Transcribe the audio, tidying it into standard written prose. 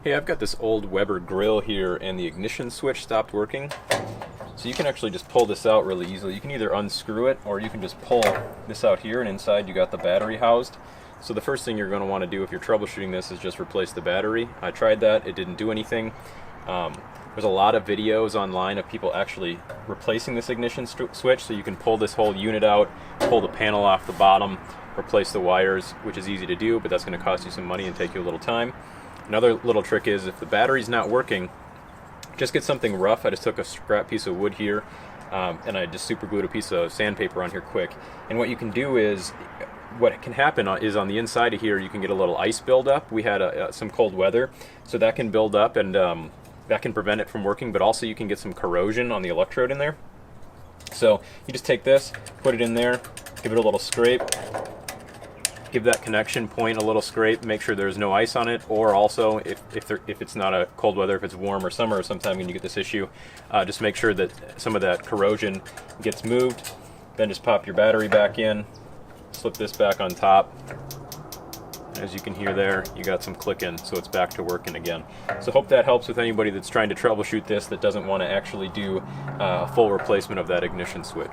Hey, I've got this old Weber grill here and the ignition switch stopped working. So you can actually just pull this out really easily. You can either unscrew it or you can just pull this out here, and inside you got the battery housed. So the first thing you're going to want to do if you're troubleshooting this is just replace the battery. I tried that, it didn't do anything. There's a lot of videos online of people actually replacing this ignition switch, so you can pull this whole unit out, pull the panel off the bottom, replace the wires, which is easy to do, but that's going to cost you some money and take you a little time. Another little trick is if the battery's not working, just get something rough. I just took a scrap piece of wood here and I just super glued a piece of sandpaper on here quick. And what you can do is, what can happen is on the inside of here you can get a little ice buildup. We had some cold weather, so that can build up and that can prevent it from working, but also you can get some corrosion on the electrode in there. So you just take this, put it in there, give it a little scrape, give that connection point a little scrape, make sure there's no ice on it, or also if it's not a cold weather, if it's warm or summer or sometime when you get this issue, just make sure that some of that corrosion gets moved. Then just pop your battery back in, slip this back on top. As you can hear there, you got some clicking, so it's back to working again. So hope that helps with anybody that's trying to troubleshoot this that doesn't want to actually do a full replacement of that ignition switch.